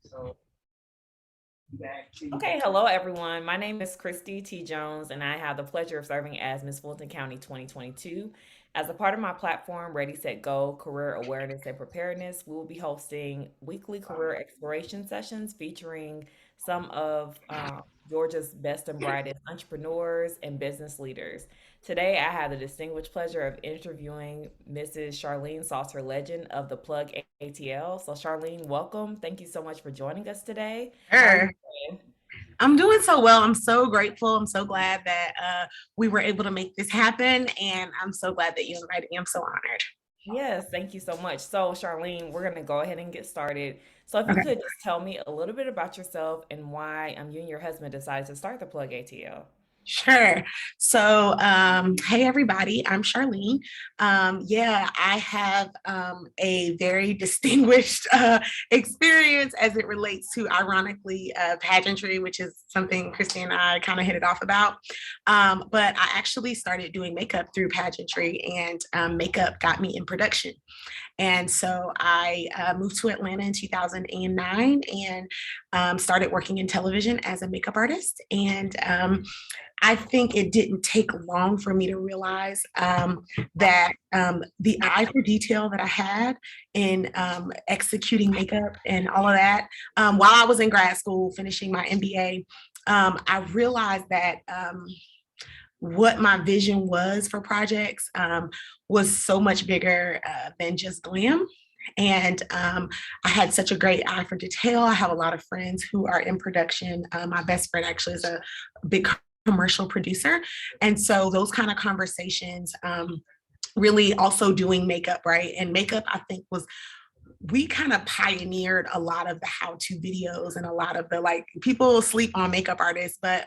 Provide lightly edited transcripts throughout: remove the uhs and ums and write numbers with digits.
So back to you. Okay, hello everyone. My name is Cristy T. Jones, and I have the pleasure of serving as Miss Fulton County 2022. As a part of my platform, Ready, Set, Go, Career Awareness and Preparedness, we will be hosting weekly career exploration sessions featuring some of Georgia's best and brightest entrepreneurs and business leaders. Today, I have the distinguished pleasure of interviewing Mrs. Charlene-Salter Legend of the Plug ATL. So, Charlene, welcome. Thank you so much for joining us today. How are you Sure. doing? I'm doing so well. I'm so grateful. I'm so glad that we were able to make this happen. And I'm so glad that you invited me. I'm so honored. Yes, thank you so much. So, Charlene, we're going to go ahead and get started. So, if you Okay. could just tell me a little bit about yourself and why you and your husband decided to start the Plug ATL. Sure. So, hey everybody, I'm Charlene. Yeah, I have a very distinguished experience as it relates to, ironically, pageantry, which is something Christy and I kind of hit it off about. But I actually started doing makeup through pageantry, and makeup got me in production. And so I moved to Atlanta in 2009 and started working in television as a makeup artist. And I think it didn't take long for me to realize that the eye for detail that I had in executing makeup and all of that, while I was in grad school finishing my MBA, I realized that what my vision was for projects was so much bigger than just glam. And I had such a great eye for detail. I have a lot of friends who are in production. My best friend actually is a big commercial producer. And so those kind of conversations, really also doing makeup, right? And makeup, I think, was we kind of pioneered a lot of the how-to videos and a lot of the like people sleep on makeup artists, but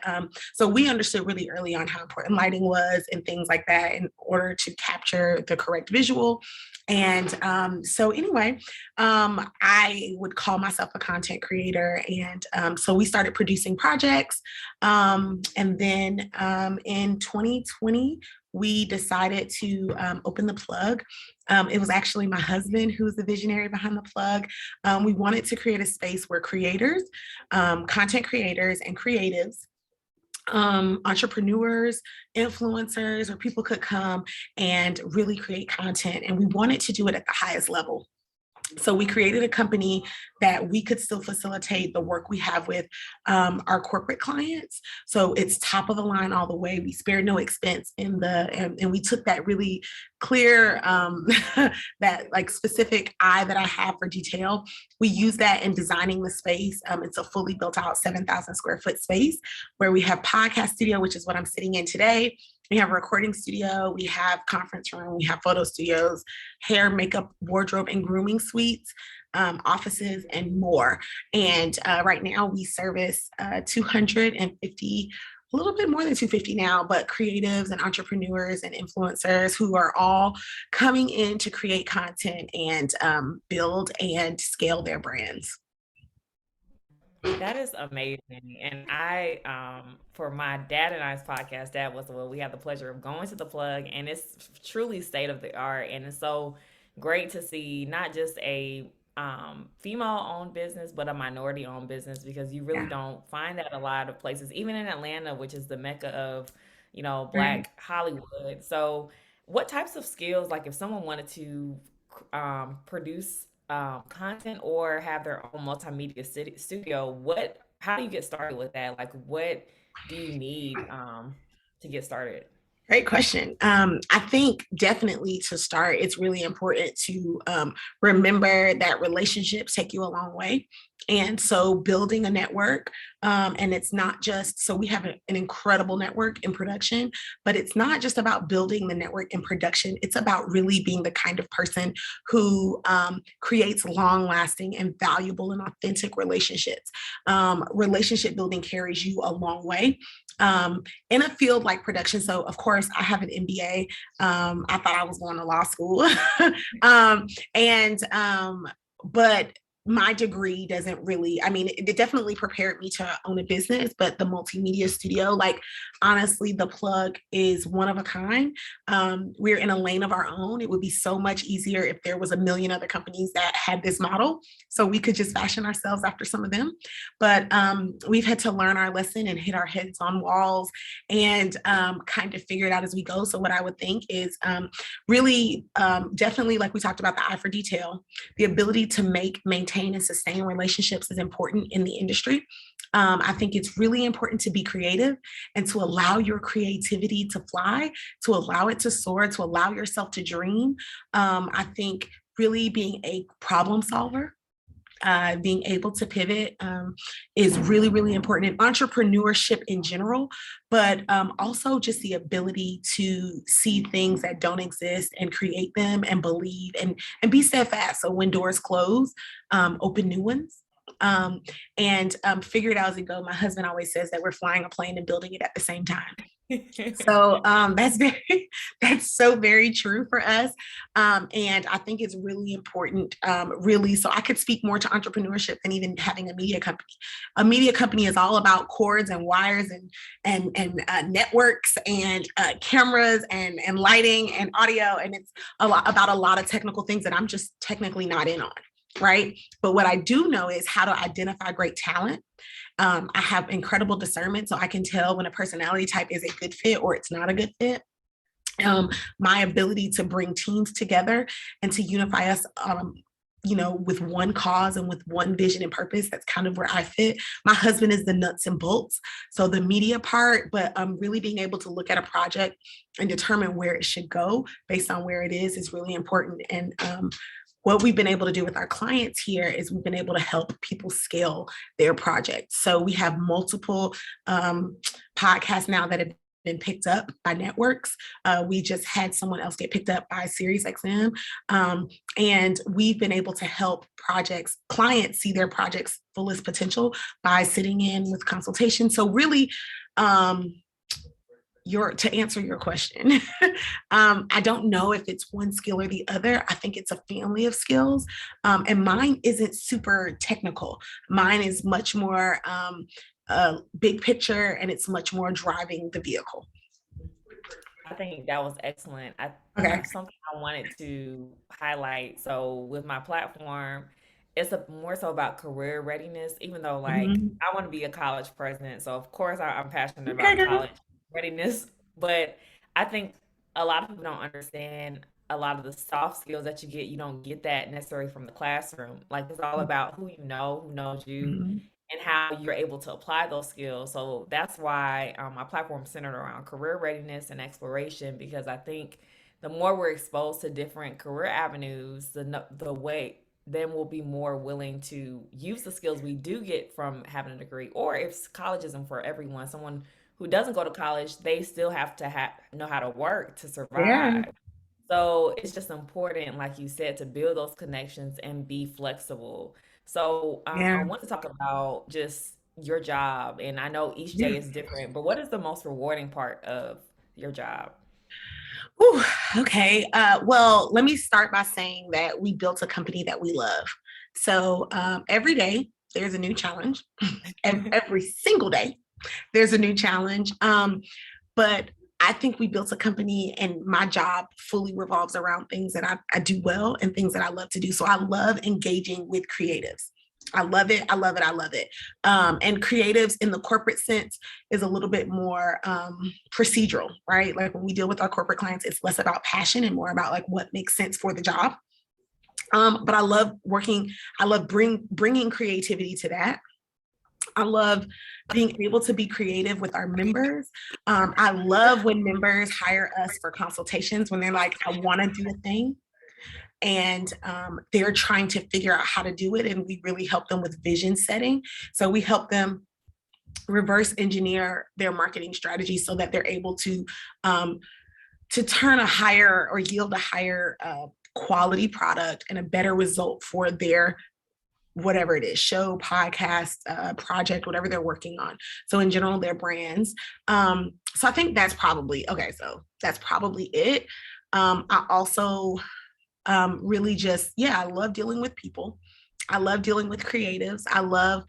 so we understood really early on how important lighting was and things like that in order to capture the correct visual. And so anyway, I would call myself a content creator, and so we started producing projects, and then in 2020 we decided to open the plug. It was actually my husband who was the visionary behind the plug. We wanted to create a space where creators, content creators, and creatives, entrepreneurs, influencers, or people could come and really create content. And we wanted to do it at the highest level. So we created a company that we could still facilitate the work we have with our corporate clients. So it's top of the line all the way. We spared no expense in and we took that really clear, that like specific eye that I have for detail. We use that in designing the space. It's a fully built out 7,000 square foot space where we have podcast studio, which is what I'm sitting in today. We have a recording studio, we have conference room, we have photo studios, hair, makeup, wardrobe, and grooming suites, offices, and more. And right now we service 250, a little bit more than 250 now, but creatives and entrepreneurs and influencers who are all coming in to create content and build and scale their brands. That is amazing. And for my dad and I's podcast, that was well, we had the pleasure of going to the plug, and it's truly state of the art. And it's so great to see not just a female owned business, but a minority owned business because you really Yeah. don't find that a lot of places, even in Atlanta, which is the mecca of, Right. Black Hollywood. So, what types of skills, like if someone wanted to produce content or have their own multimedia studio, how do you get started with that? Like, what do you need to get started? Great question. I think definitely to start, it's really important to remember that relationships take you a long way. And so building a network, and it's not just, so we have an incredible network in production, but it's not just about building the network in production. It's about really being the kind of person who creates long lasting and valuable and authentic relationships. Relationship building carries you a long way. In a field like production. So, of course, I have an MBA. I thought I was going to law school. um, and but my degree doesn't really, I mean, it definitely prepared me to own a business, but the multimedia studio, like honestly, the Plug is one of a kind. We're in a lane of our own. It would be so much easier if there was a million other companies that had this model. So we could just fashion ourselves after some of them. But we've had to learn our lesson and hit our heads on walls and kind of figure it out as we go. So what I would think is really definitely, like we talked about, the eye for detail, the ability to maintain and sustain relationships is important in the industry. I think it's really important to be creative and to allow your creativity to fly, to allow it to soar, to allow yourself to dream. I think really being a problem solver, being able to pivot is really, really important in entrepreneurship in general, but also just the ability to see things that don't exist and create them and believe and be steadfast. So when doors close, open new ones. And figure it out as you go. My husband always says that we're flying a plane and building it at the same time. So that's so very true for us. And I think it's really important, really, so I could speak more to entrepreneurship than even having a media company. A media company is all about cords and wires and networks and cameras and lighting and audio. And it's about a lot of technical things that I'm just technically not in on. Right. But what I do know is how to identify great talent. I have incredible discernment, so I can tell when a personality type is a good fit or it's not a good fit. My ability to bring teams together and to unify us, with one cause and with one vision and purpose. That's kind of where I fit. My husband is the nuts and bolts, so the media part, but really being able to look at a project and determine where it should go based on where it is really important. And what we've been able to do with our clients here is we've been able to help people scale their projects. So we have multiple podcasts now that have been picked up by networks. We just had someone else get picked up by Sirius XM. And we've been able to help clients see their projects' fullest potential by sitting in with consultation. So really, to answer your question, I don't know if it's one skill or the other. I think it's a family of skills. And mine isn't super technical. Mine is much more big picture, and it's much more driving the vehicle. I think that was excellent. Okay. Something I wanted to highlight. So with my platform, it's more so about career readiness, even though like Mhm. I want to be a college president. So of course I'm passionate Okay, about girl. college readiness, but I think a lot of people don't understand a lot of the soft skills that you get. You don't get that necessarily from the classroom. Like it's all about who you know, who knows you, Mhm. and how you're able to apply those skills. So that's why my platform is centered around career readiness and exploration, because I think the more we're exposed to different career avenues, the way then we'll be more willing to use the skills we do get from having a degree. Or if college isn't for everyone, someone who doesn't go to college, they still have to know how to work to Yeah, survive. So it's just important, like you said, to build those connections and be flexible. So I yeah, want to talk about just your job, and I know each yeah. day is different, but what is the most rewarding part of your job? Ooh, okay. Well, let me start by saying that we built a company that we love. So every day there's a new challenge. Every single day there's a new challenge. But I think we built a company, and my job fully revolves around things that I do well and things that I love to do. So I love engaging with creatives. I love it. I love it. I love it. And creatives in the corporate sense is a little bit more procedural, right? Like when we deal with our corporate clients, it's less about passion and more about like what makes sense for the job. But I love working. I love bringing creativity to that. I love being able to be creative with our members. I love when members hire us for consultations when they're like, I want to do a thing, and they're trying to figure out how to do it. And we really help them with vision setting. So we help them reverse engineer their marketing strategy so that they're able to turn a higher or yield a higher quality product and a better result for their whatever it is, show, podcast, project, whatever they're working on. So in general, their brands. So I think that's probably, okay, so that's probably it. I also really just, yeah, I love dealing with people. I love dealing with creatives. I love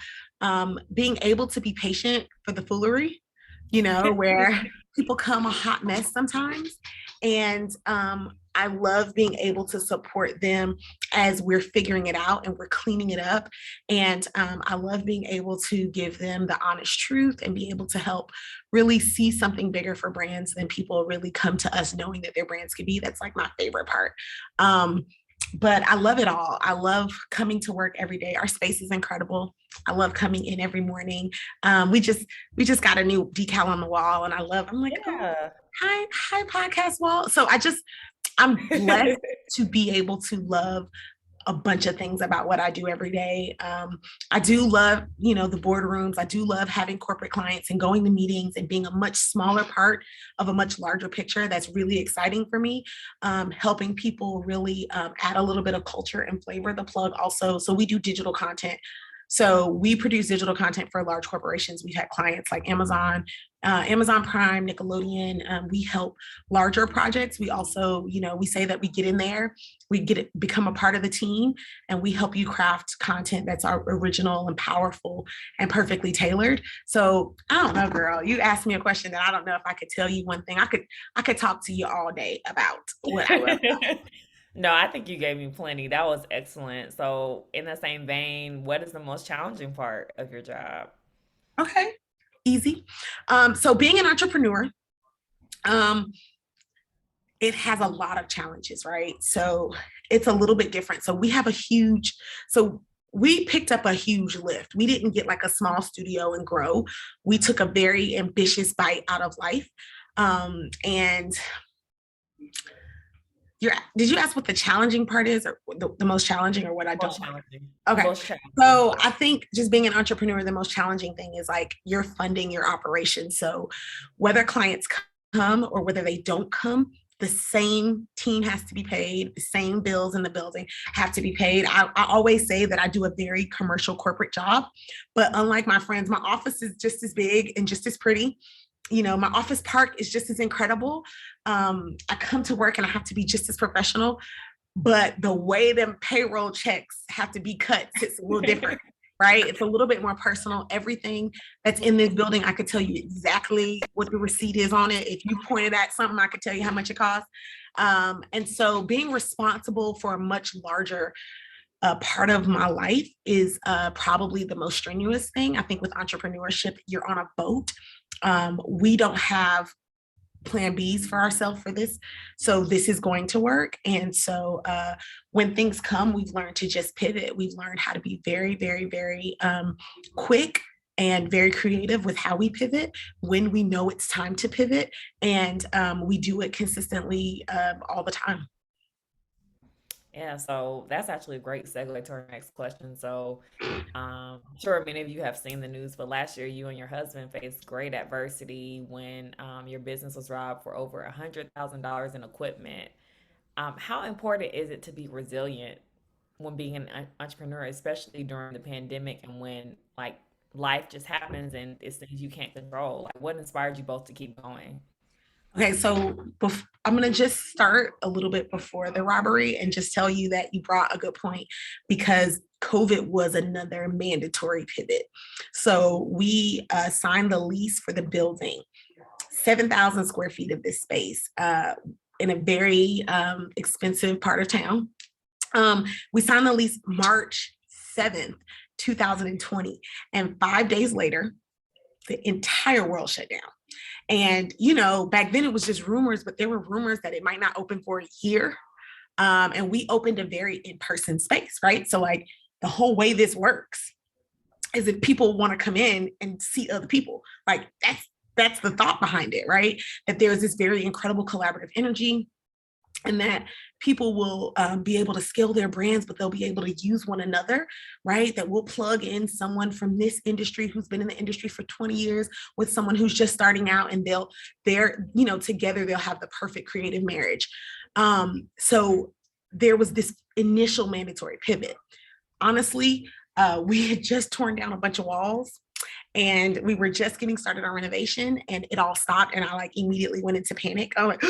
being able to be patient for the foolery, where people come a hot mess sometimes. And I love being able to support them as we're figuring it out and we're cleaning it up. And I love being able to give them the honest truth and be able to help really see something bigger for brands than people really come to us knowing that their brands could be. That's like my favorite part. But I love it all. I love coming to work every day. Our space is incredible. I love coming in every morning. We just got a new decal on the wall, and I'm like, oh, Yeah. hi, podcast wall. So I'm blessed to be able to love a bunch of things about what I do every day. I do love, the boardrooms. I do love having corporate clients and going to meetings and being a much smaller part of a much larger picture. That's really exciting for me. Helping people really add a little bit of culture and flavor. The Plug also. So we do digital content. So we produce digital content for large corporations. We've had clients like Amazon, Amazon Prime, Nickelodeon. We help larger projects. We also, we say that we get in there, become a part of the team, and we help you craft content that's original and powerful and perfectly tailored. So I don't know, girl. You asked me a question that I don't know if I could tell you one thing. I could talk to you all day about what I love. No, I think you gave me plenty. That was excellent. So, in the same vein, what is the most challenging part of your job? Okay, easy. So being an entrepreneur, um, it has a lot of challenges, right? So it's a little bit different. So we picked up a huge lift. We didn't get like a small studio and grow. We took a very ambitious bite out of life. And did you ask what the challenging part is, or the most challenging, or what I don't Most like? challenging. Okay. Most challenging. So I think just being an entrepreneur, the most challenging thing is like you're funding your operation. So whether clients come or whether they don't come, the same team has to be paid, the same bills in the building have to be paid. I always say that I do a very commercial corporate job, but unlike my friends, my office is just as big and just as pretty. My office park is just as incredible. I come to work and I have to be just as professional, but the way them payroll checks have to be cut, it's a little different, right? It's a little bit more personal. Everything that's in this building, I could tell you exactly what the receipt is on it. If you pointed at something, I could tell you how much it costs. And so being responsible for a much larger part of my life is probably the most strenuous thing. I think with entrepreneurship, you're on a boat. We don't have plan Bs for ourselves for this. So this is going to work. And so when things come, we've learned to just pivot. We've learned how to be very, very, very quick and very creative with how we pivot when we know it's time to pivot. And we do it consistently all the time. Yeah, so that's actually a great segue to our next question. So, I'm sure many of you have seen the news, but last year you and your husband faced great adversity when your business was robbed for over $100,000 in equipment. How important is it to be resilient when being an entrepreneur, especially during the pandemic and when like life just happens and it's things you can't control? Like, what inspired you both to keep going? Okay, so I'm going to just start a little bit before the robbery and just tell you that you brought a good point because COVID was another mandatory pivot. So we signed the lease for the building, 7,000 square feet of this space in a very expensive part of town. We signed the lease March 7th, 2020. And 5 days later, the entire world shut down. And, back then it was just rumors, but there were rumors that it might not open for a year. And we opened a very in-person space, right? So like the whole way this works is if people want to come in and see other people, like that's the thought behind it, right? That there's this very incredible collaborative energy and that people will be able to scale their brands, but they'll be able to use one another, right? That we'll plug in someone from this industry who's been in the industry for 20 years with someone who's just starting out, and together they'll have the perfect creative marriage. So there was this initial mandatory pivot. Honestly, we had just torn down a bunch of walls and we were just getting started on renovation and it all stopped. And I like immediately went into panic. I'm like,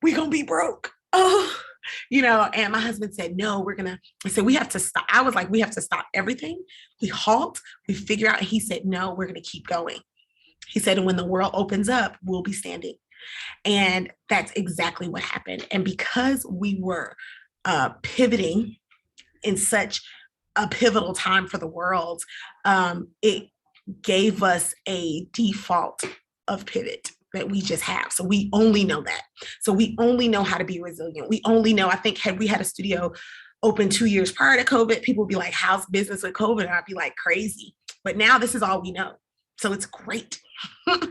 we gonna be broke. Oh. And my husband said, no, I said, we have to stop. I was like, we have to stop everything. We halt, we figure out. And he said, no, we're going to keep going. He said, and when the world opens up, we'll be standing. And that's exactly what happened. And because we were pivoting in such a pivotal time for the world, it gave us a default of pivot that we just have. So we only know that. So we only know how to be resilient. We only know, I think, had we had a studio open 2 years prior to COVID, people would be like, how's business with COVID? And I'd be like, crazy. But now this is all we know. So it's great.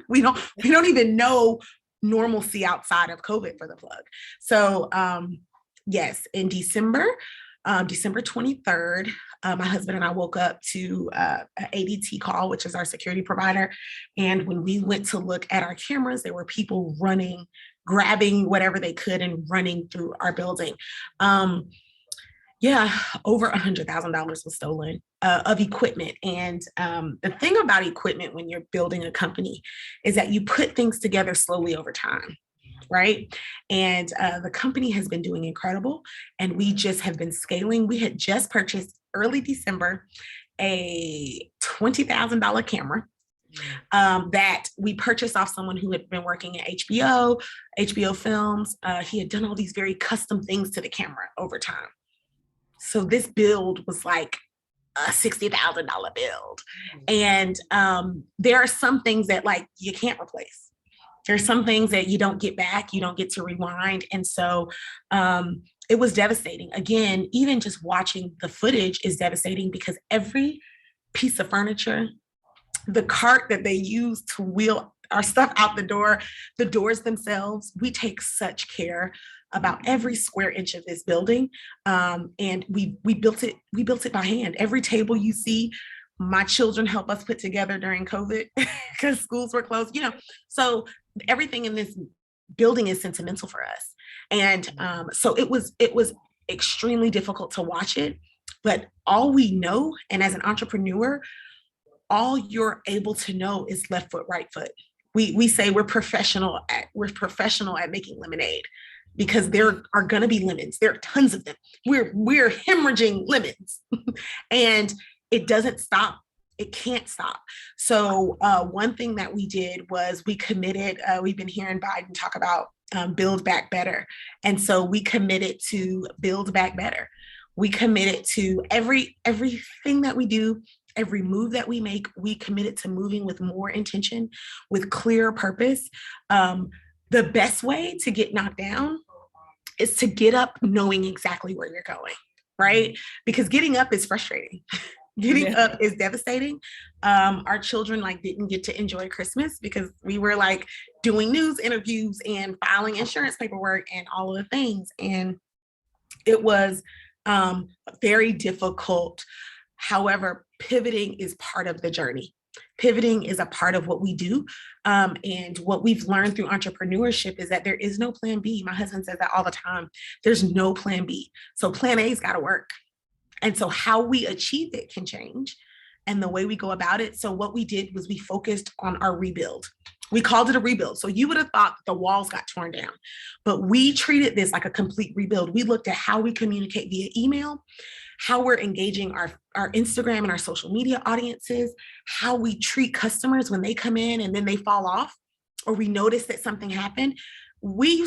we don't even know normalcy outside of COVID for the plug. So yes, in December 23rd, my husband and I woke up to an ADT call, which is our security provider. And when we went to look at our cameras, there were people running, grabbing whatever they could and running through our building. Over $100,000 was stolen of equipment. And the thing about equipment when you're building a company is that you put things together slowly over time. Right. And the company has been doing incredible. And we just have been scaling. We had just purchased early December a $20,000 camera that we purchased off someone who had been working at HBO Films. He had done all these very custom things to the camera over time. So this build was like a $60,000 build. And there are some things that like you can't replace. There's some things that you don't get back, you don't get to rewind. And so it was devastating. Again, even just watching the footage is devastating because every piece of furniture, the cart that they use to wheel our stuff out the doors themselves, we take such care about every square inch of this building. And we built it by hand. Every table you see, my children help us put together during COVID because schools were closed, so everything in this building is sentimental for us. And so it was extremely difficult to watch it, but all we know, and as an entrepreneur, all you're able to know is left foot, right foot. We say we're professional at making lemonade because there are going to be lemons. There are tons of them. We're hemorrhaging lemons and it doesn't stop. It can't stop. So one thing that we did was we committed, we've been hearing Biden talk about build back better. And so we committed to build back better. We committed to everything that we do, every move that we make, we committed to moving with more intention, with clear purpose. The best way to get knocked down is to get up knowing exactly where you're going, right? Because getting up is frustrating. Getting up is devastating. Our children didn't get to enjoy Christmas because we were doing news interviews and filing insurance paperwork and all of the things. And it was very difficult. However, pivoting is part of the journey. Pivoting is a part of what we do. And what we've learned through entrepreneurship is that there is no plan B. My husband says that all the time. There's no plan B. So plan A's got to work. And so how we achieve it can change and the way we go about it. So what we did was we focused on our rebuild. We called it a rebuild. So you would have thought the walls got torn down, but we treated this like a complete rebuild. We looked at how we communicate via email, how we're engaging our Instagram and our social media audiences, how we treat customers when they come in and then they fall off, or we notice that something happened. We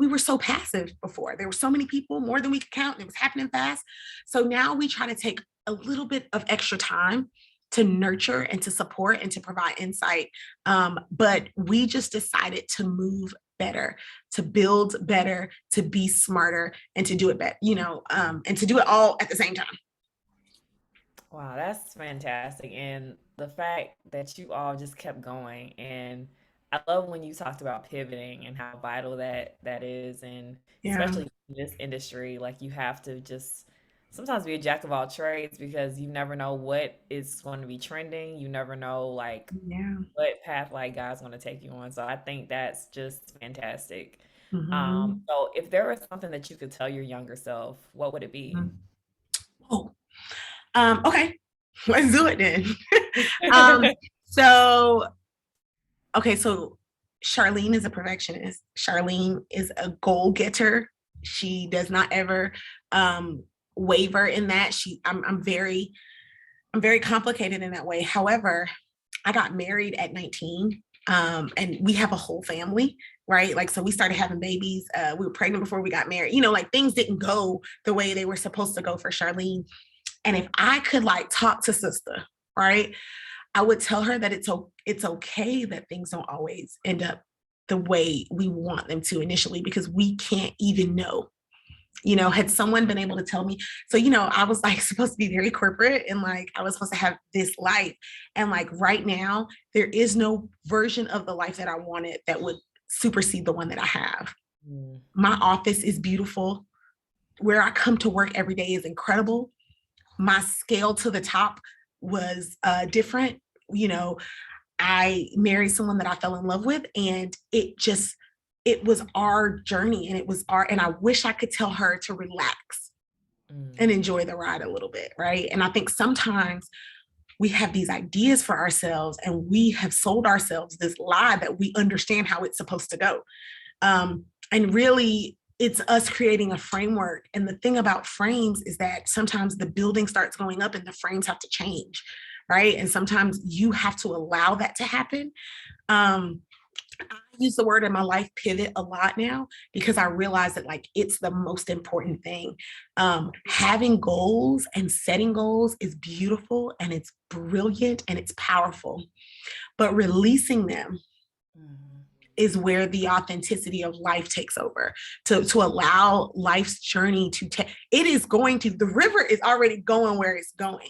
were so passive before. There were so many people, more than we could count, and it was happening fast. So now we try to take a little bit of extra time to nurture and to support and to provide insight. But we just decided to move better, to build better, to be smarter, and to do it better, and to do it all at the same time. Wow, that's fantastic. And the fact that you all just kept going. And I love when you talked about pivoting and how vital that is. And Yeah. especially in this industry, you have to just sometimes be a jack of all trades because you never know what is going to be trending. You never know Yeah. what path God's going to take you on. So I think that's just fantastic. Mm-hmm. So if there was something that you could tell your younger self, what would it be? Oh, okay. Let's do it then. um, so Okay, so Charlene is a perfectionist. Charlene is a goal getter. She does not ever waver in that. I'm very complicated in that way. However, I got married at 19, and we have a whole family, right? Like, so we started having babies. We were pregnant before we got married. Like things didn't go the way they were supposed to go for Charlene. And if I could like talk to sister, right, I would tell her that it's okay that things don't always end up the way we want them to initially, because we can't even know. Had someone been able to tell me, so I was like supposed to be very corporate, and like I was supposed to have this life, and like right now there is no version of the life that I wanted that would supersede the one that I have. My office is beautiful. Where I come to work every day is incredible. My scale to the top was different. I married someone that I fell in love with, and it was our journey, and I wish I could tell her to relax and enjoy the ride a little bit, right? And I think sometimes we have these ideas for ourselves, and we have sold ourselves this lie that we understand how it's supposed to go. And really, it's us creating a framework. And the thing about frames is that sometimes the building starts going up and the frames have to change, right? And sometimes you have to allow that to happen. I use the word in my life pivot a lot now, because I realize that like it's the most important thing. Having goals and setting goals is beautiful, and it's brilliant, and it's powerful, but releasing them is where the authenticity of life takes over, to allow life's journey to the river is already going where it's going.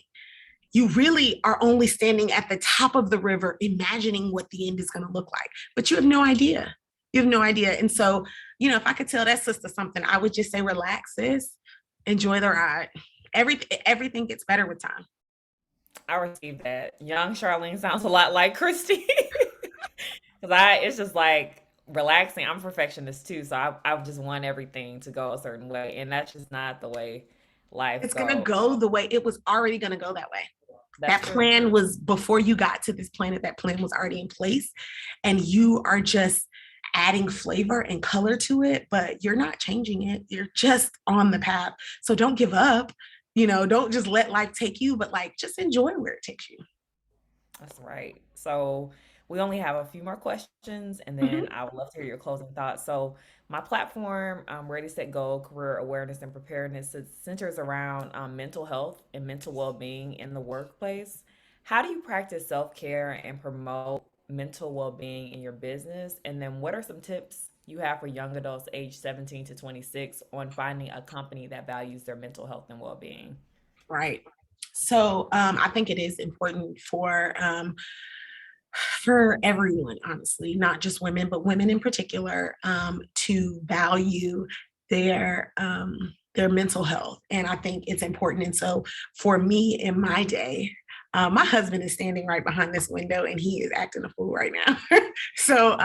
You really are only standing at the top of the river, imagining what the end is going to look like, but you have no idea. You have no idea. And so, if I could tell that sister something, I would just say, relax, sis, enjoy the ride. Everything gets better with time. I received that. Young Charlene sounds a lot like Cristy. Because it's just like relaxing. I'm a perfectionist too. So I just want everything to go a certain way. And that's just not the way life It's going to goes. go the way it was already going to go that way. That's That true. plan was, before you got to this planet, that plan was already in place, and you are just adding flavor and color to it, but you're not changing it. You're just on the path. So don't give up. Don't just let life take you, but like just enjoy where it takes you. That's right. So we only have a few more questions, and then Mhm. I would love to hear your closing thoughts. So my platform, Ready, Set, Go, Career Awareness and Preparedness, it centers around mental health and mental well-being in the workplace. How do you practice self-care and promote mental well-being in your business? And then what are some tips you have for young adults aged 17 to 26 on finding a company that values their mental health and well-being? Right. So I think it is important for everyone, honestly, not just women, but women in particular, to value their mental health. And I think it's important. And so for me in my day, my husband is standing right behind this window, and he is acting a fool right now. So,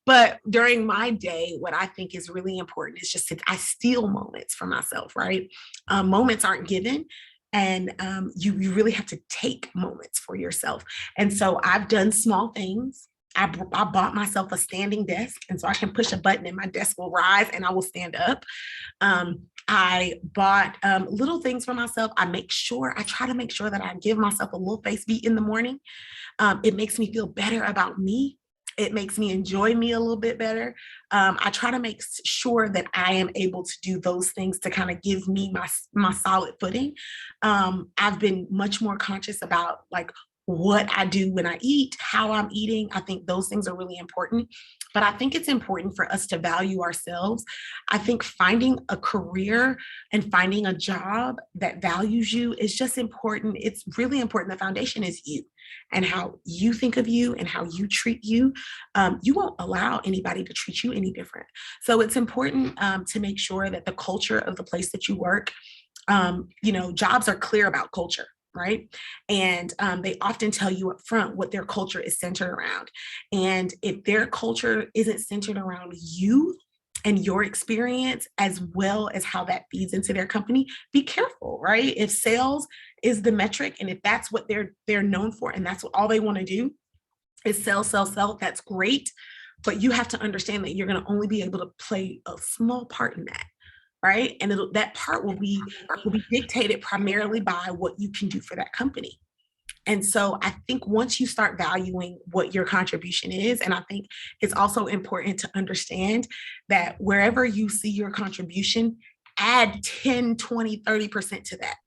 but during my day, what I think is really important is just I steal moments for myself, right? Moments aren't given. And you really have to take moments for yourself. And so I've done small things. I bought myself a standing desk, and so I can push a button and my desk will rise and I will stand up. I bought little things for myself. I try to make sure that I give myself a little face beat in the morning. It makes me feel better about me. It makes me enjoy me a little bit better. I try to make sure that I am able to do those things to kind of give me my solid footing. I've been much more conscious about like what I do when I eat, how I'm eating. I think those things are really important. But I think it's important for us to value ourselves. I think finding a career and finding a job that values you is just important. It's really important. The foundation is you and how you think of you and how you treat you. You won't allow anybody to treat you any different. So it's important to make sure that the culture of the place that you work, jobs are clear about culture, right? And they often tell you up front what their culture is centered around. And if their culture isn't centered around you and your experience, as well as how that feeds into their company, be careful, right? If sales is the metric, and if that's what they're known for, and that's what all they want to do is sell, sell, sell, that's great. But you have to understand that you're going to only be able to play a small part in that. right? And that part will be dictated primarily by what you can do for that company. And so I think once you start valuing what your contribution is, and I think it's also important to understand that wherever you see your contribution, add 10, 20, 30% to that,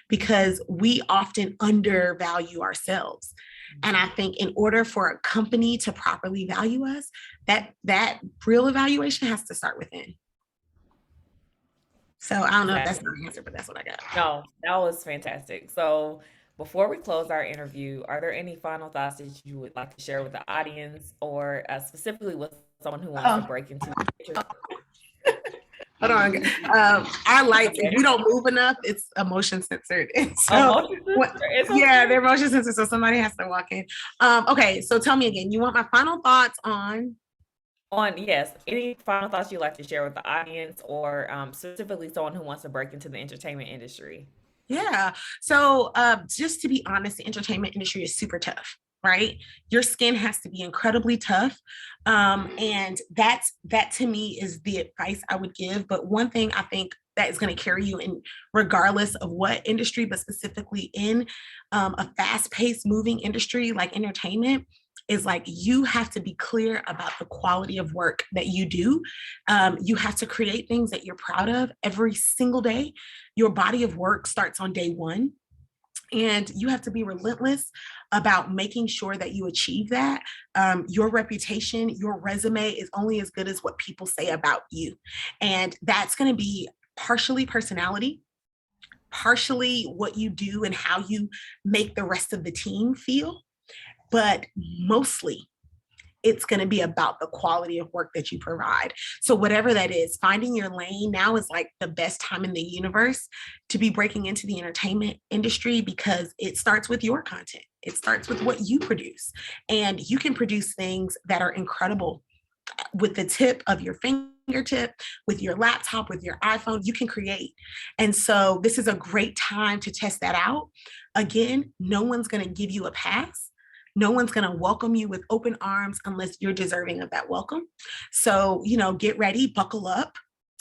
because we often undervalue ourselves. And I think in order for a company to properly value us, that real evaluation has to start within. So I don't know if that's Exactly. not an answer, but that's what I got. No, that was fantastic. So, before we close our interview, are there any final thoughts that you would like to share with the audience, or specifically with someone who wants to Oh, break into the hold on. Our lights, if Okay. we don't move enough, it's a motion censored. And so, Motion what? sister, it's Yeah, okay. they're motion censored, so somebody has to walk in. Okay, so tell me again. You want my final thoughts on? On yes, any final thoughts you'd like to share with the audience, or specifically someone who wants to break into the entertainment industry? Yeah. So, just to be honest, the entertainment industry is super tough, right? Your skin has to be incredibly tough, and that to me is the advice I would give. But one thing I think that is going to carry you in, regardless of what industry, but specifically in a fast-paced, moving industry like entertainment, is like you have to be clear about the quality of work that you do. You have to create things that you're proud of every single day. Your body of work starts on day one. And you have to be relentless about making sure that you achieve that. Your reputation, your resume is only as good as what people say about you. And that's going to be partially personality, partially what you do and how you make the rest of the team feel, but mostly it's going to be about the quality of work that you provide. So, whatever that is, finding your lane now is like the best time in the universe to be breaking into the entertainment industry, because it starts with your content. It starts with what you produce. And you can produce things that are incredible with the tip of your fingertip, with your laptop, with your iPhone. You can create. And so, this is a great time to test that out. Again, no one's going to give you a pass. No one's going to welcome you with open arms unless you're deserving of that welcome. So, get ready, buckle up,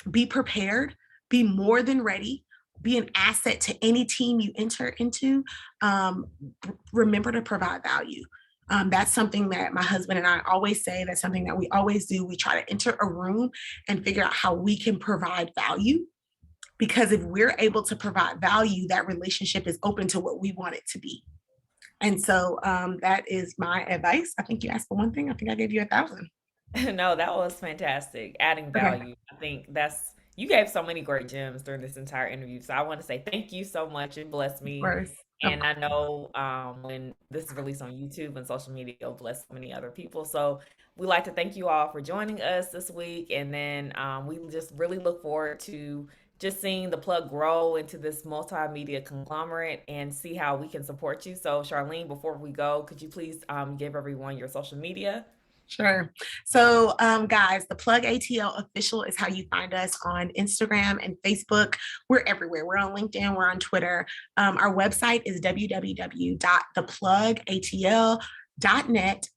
be prepared, be more than ready, be an asset to any team you enter into. Um, Remember to provide value. That's something that my husband and I always say. That's something that we always do. We try to enter a room and figure out how we can provide value. Because if we're able to provide value, that relationship is open to what we want it to be. And so that is my advice. I think you asked for one thing. I think I gave you 1,000. No, that was fantastic. Adding Okay. value. I think that's you gave so many great gems during this entire interview. So I want to say thank you so much. It blessed Of me. course. Of And I know when this is released on YouTube and social media, it'll bless so many other people. So we like to thank you all for joining us this week. And then we just really look forward to just seeing the plug grow into this multimedia conglomerate and see how we can support you. So, Charlene, before we go, could you please give everyone your social media? Sure. So, guys, the Plug ATL official is how you find us on Instagram and Facebook. We're everywhere. We're on LinkedIn. We're on Twitter. Our website is www.theplugatl.net.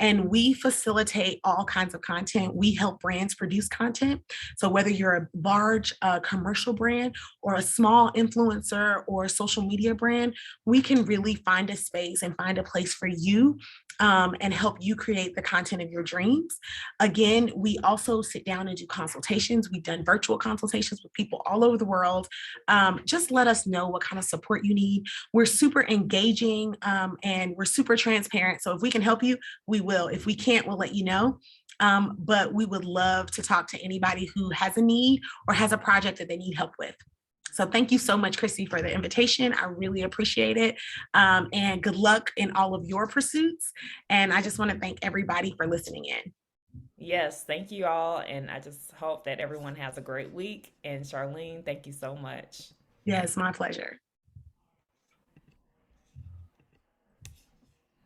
And we facilitate all kinds of content. We help brands produce content. So whether you're a large commercial brand or a small influencer or social media brand, we can really find a space and find a place for you, and help you create the content of your dreams. Again, we also sit down and do consultations. We've done virtual consultations with people all over the world. Just let us know what kind of support you need. We're super engaging, and we're super transparent. So if we can help you, we will. If we can't, we'll let you know. But we would love to talk to anybody who has a need or has a project that they need help with. So thank you so much, Cristy, for the invitation. I really appreciate it. And good luck in all of your pursuits. And I just want to thank everybody for listening in. Yes, thank you all. And I just hope that everyone has a great week. And Charlene, thank you so much. Yes, my pleasure.